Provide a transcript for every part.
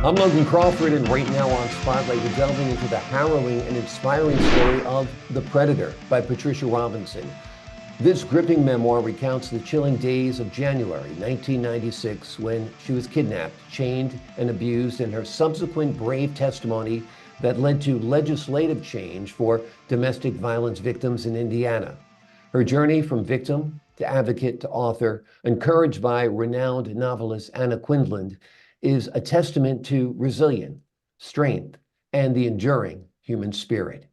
I'm Logan Crawford, and right now on Spotlight, we're delving into the harrowing and inspiring story of The Predator by Patricia Robinson. This gripping memoir recounts the chilling days of January 1996 when she was kidnapped, chained, and abused, and her subsequent brave testimony that led to legislative change for domestic violence victims in Indiana. Her journey from victim to advocate to author, encouraged by renowned novelist Anna Quindland, is a testament to resilience, strength, and the enduring human spirit.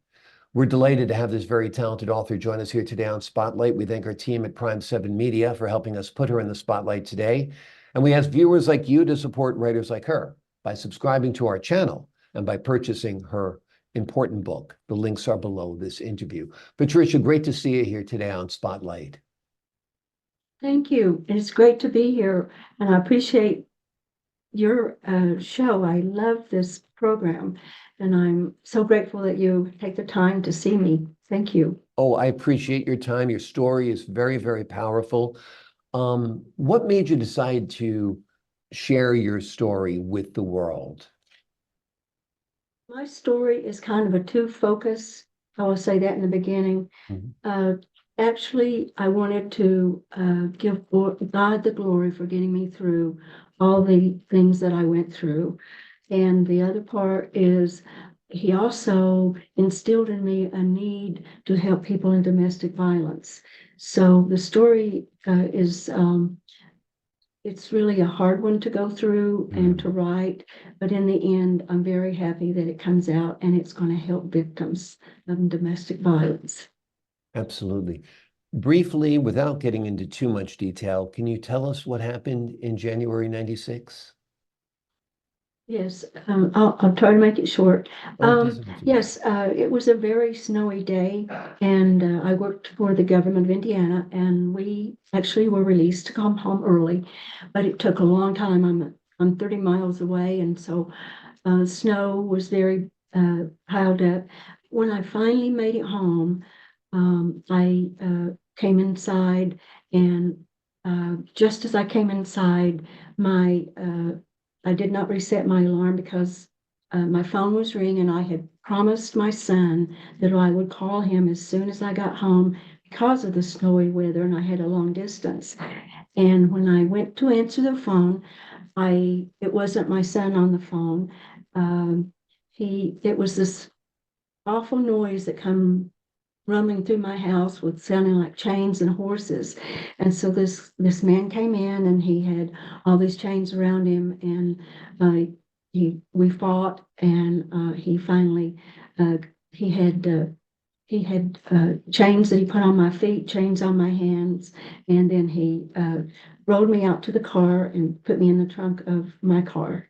We're delighted to have this very talented author join us here today on Spotlight. We thank our team at Prime 7 Media for helping us put her in the spotlight today. And we ask viewers like you to support writers like her by subscribing to our channel and by purchasing her important book. The links are below this interview. Patricia, great to see you here today on Spotlight. Thank you. It's great to be here, and I appreciate your show. I love this program, and I'm so grateful that you take the time to see me. Thank you. Oh, I appreciate your time. Your story is very, very powerful. What made you decide to share your story with the world? My story is kind of a two-focus. I will say that in the beginning. Actually, I wanted to give God the glory for getting me through all the things that I went through. And the other part is he also instilled in me a need to help people in domestic violence. So the story is it's really a hard one to go through and to write, but in the end, I'm very happy that it comes out and it's going to help victims of domestic violence. Absolutely. Briefly, without getting into too much detail, can you tell us what happened in January 96? Yes, I'll try to make it short. Oh, doesn't have to be. Yes, it was a very snowy day, and I worked for the government of Indiana, and we actually were released to come home early, but it took a long time. I'm 30 miles away, and so snow was very piled up. When I finally made it home, I came inside, and just as I came inside, my I did not reset my alarm because my phone was ringing. I had promised my son that I would call him as soon as I got home because of the snowy weather, and I had a long distance. And when I went to answer the phone, it wasn't my son on the phone. It was this awful noise that come rumbling through my house with sounding like chains and horses. And so this man came in, and he had all these chains around him, and we fought, and he finally he had chains that he put on my feet, chains on my hands, and then he rode me out to the car and put me in the trunk of my car.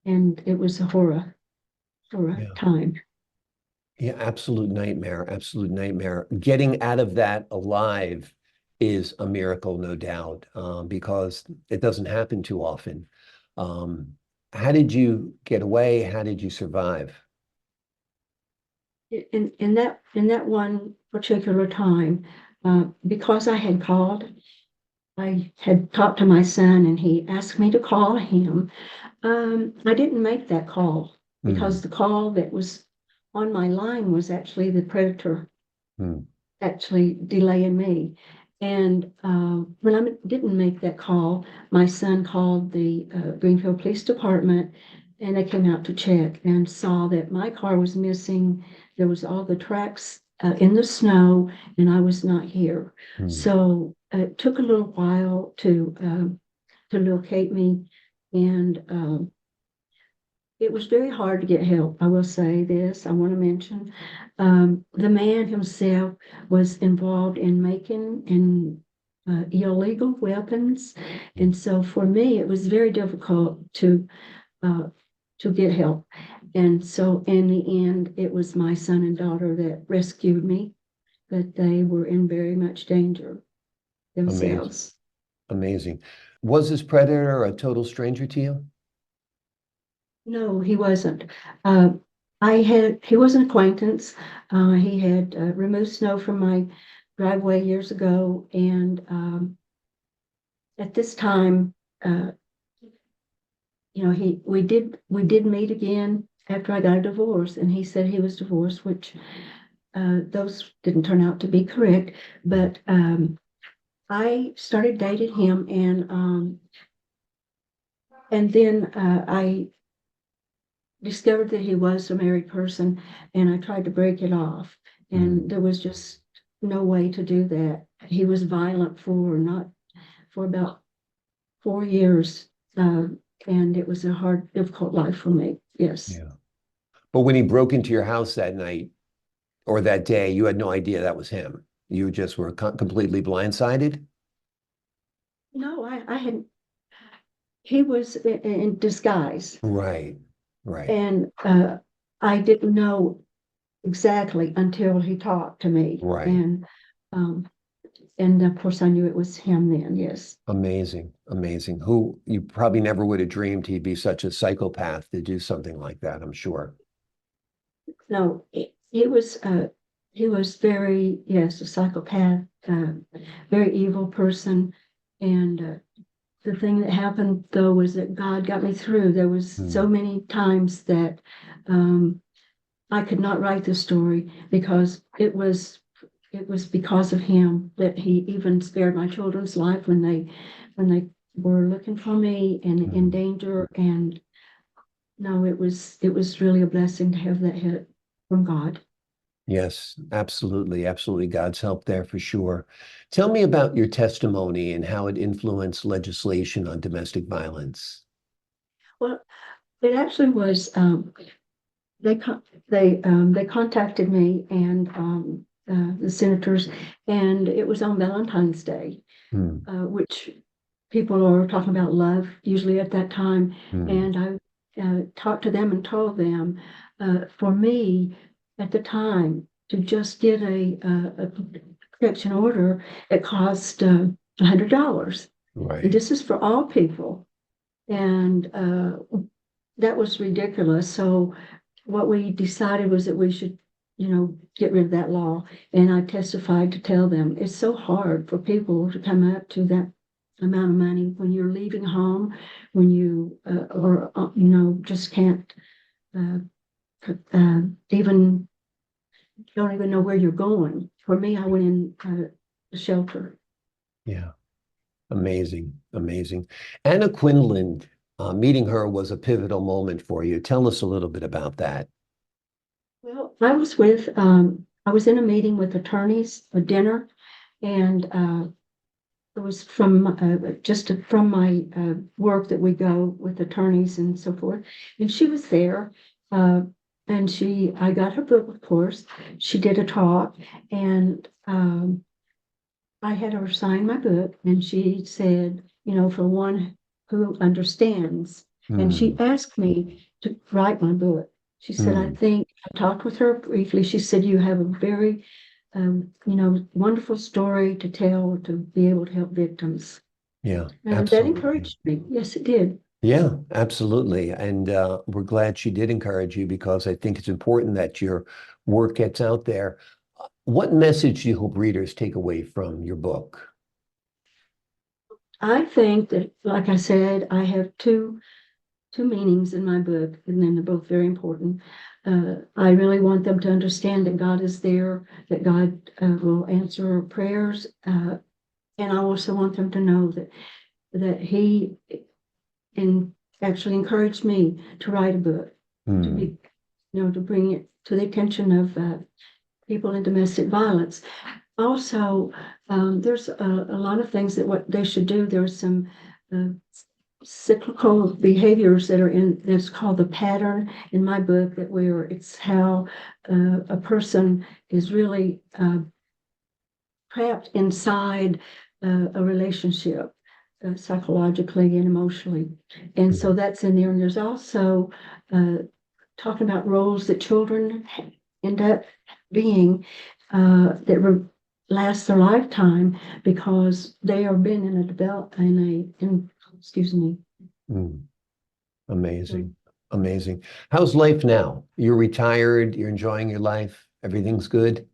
And it was a horror time. Yeah, absolute nightmare, absolute nightmare. Getting out of that alive is a miracle, no doubt, because it doesn't happen too often. How did you get away? How did you survive? In that one particular time, because I had called, I had talked to my son, and he asked me to call him. I didn't make that call because the call that was on my line was actually the predator actually delaying me. And when I didn't make that call, my son called the Greenfield Police Department, and they came out to check and saw that my car was missing. There was all the tracks in the snow, and I was not here. So it took a little while to locate me, and it was very hard to get help. I will say this, I want to mention, the man himself was involved in making illegal weapons. And so for me, it was very difficult to get help. And so in the end, it was my son and daughter that rescued me, but they were in very much danger themselves. Amazing. Was this predator a total stranger to you? No, he wasn't. He was an acquaintance. He had removed snow from my driveway years ago, and at this time, we did meet again after I got a divorce, and he said he was divorced, which those didn't turn out to be correct. But I started dating him, and then I discovered that he was a married person, and I tried to break it off, and there was just no way to do that. He was violent for about 4 years, and it was a hard, difficult life for me. Yes. Yeah. But when he broke into your house that night or that day, you had no idea that was him. You just were completely blindsided? No, I had. He was in disguise, Right, right, and I didn't know exactly until he talked to me, right. um, and of course I knew it was him then. Yes. Amazing, amazing. Who you probably never would have dreamed he'd be such a psychopath to do something like that, I'm sure. No, he was very, yes, a psychopath, very evil person, and the thing that happened though was that God got me through. There was so Hmm. many times that um, I could not write the story because it was because of him that he even spared my children's life when they were looking for me and in Hmm. danger. And no, it was really a blessing to have that help from God. Yes, absolutely, absolutely. God's help there for sure. Tell me about your testimony and how it influenced legislation on domestic violence. Well, it actually was they contacted me and the senators, and it was on Valentine's Day, Hmm. which people are talking about love usually at that time. Hmm. And I talked to them and told them, for me at the time, to just get a protection order, it cost $100. And Right. this is for all people. And that was ridiculous. So what we decided was that we should, get rid of that law. And I testified to tell them it's so hard for people to come up to that amount of money when you're leaving home, when you or just can't uh, even don't even know where you're going. For me, I went in a shelter. Yeah. Amazing, amazing. Anna Quinlan, meeting her was a pivotal moment for you. Tell us a little bit about that. Well, I was in a meeting with attorneys, a dinner, and it was from from my work that we go with attorneys and so forth. And she was there, uh, and I got her book, of course. She did a talk, and I had her sign my book, and she said, for one who understands. And she Hmm. asked me to write my book. She said, I Hmm. think, I talked with her briefly. She said, you have a very, wonderful story to tell to be able to help victims. Yeah, And that absolutely. encouraged me. Yes, it did. Yeah, absolutely. And we're glad she did encourage you because I think it's important that your work gets out there. What message do you hope readers take away from your book? I think that, like I said, I have two meanings in my book, and then they're both very important. I really want them to understand that God is there, that God will answer prayers, and I also want them to know that He actually encouraged me to write a book, to Hmm. be, to bring it to the attention of people in domestic violence. Also, there's a lot of things that what they should do. There's some uh, cyclical behaviors that are in, that's called the pattern in my book, that where it's how a person is really trapped inside a relationship, psychologically and emotionally. And so that's in there. And there's also uh, talking about roles that children end up being that last their lifetime because they are been in a excuse me. Hmm. Amazing, amazing. How's life now? You're retired, you're enjoying your life, everything's good?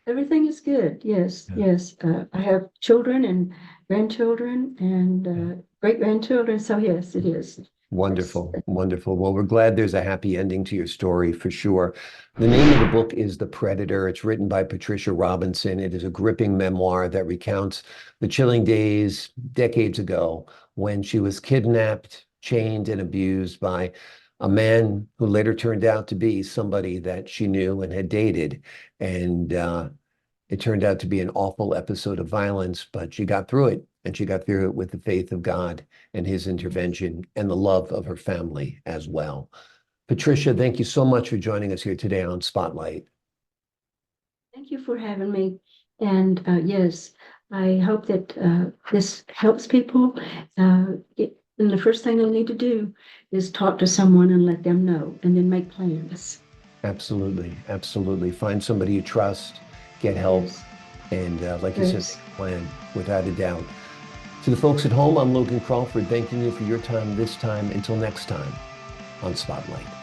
Everything is good. Yes, Yeah, yes. I have children and grandchildren and yeah. great grandchildren. So yes, it is. Wonderful, wonderful. Well, we're glad there's a happy ending to your story for sure. The name of the book is The Predator. It's written by Patricia Robinson. It is a gripping memoir that recounts the chilling days decades ago when she was kidnapped, chained, and abused by a man who later turned out to be somebody that she knew and had dated. And it turned out to be an awful episode of violence, but she got through it, and she got through it with the faith of God and his intervention and the love of her family as well. Patricia, thank you so much for joining us here today on Spotlight. Thank you for having me. And yes, I hope that this helps people. And the first thing they need to do is talk to someone and let them know, and then make plans. Absolutely, absolutely. Find somebody you trust, get help, Yes. and like you Yes. said, plan without a doubt. To the folks at home, I'm Logan Crawford, thanking you for your time this time. Until next time on Spotlight.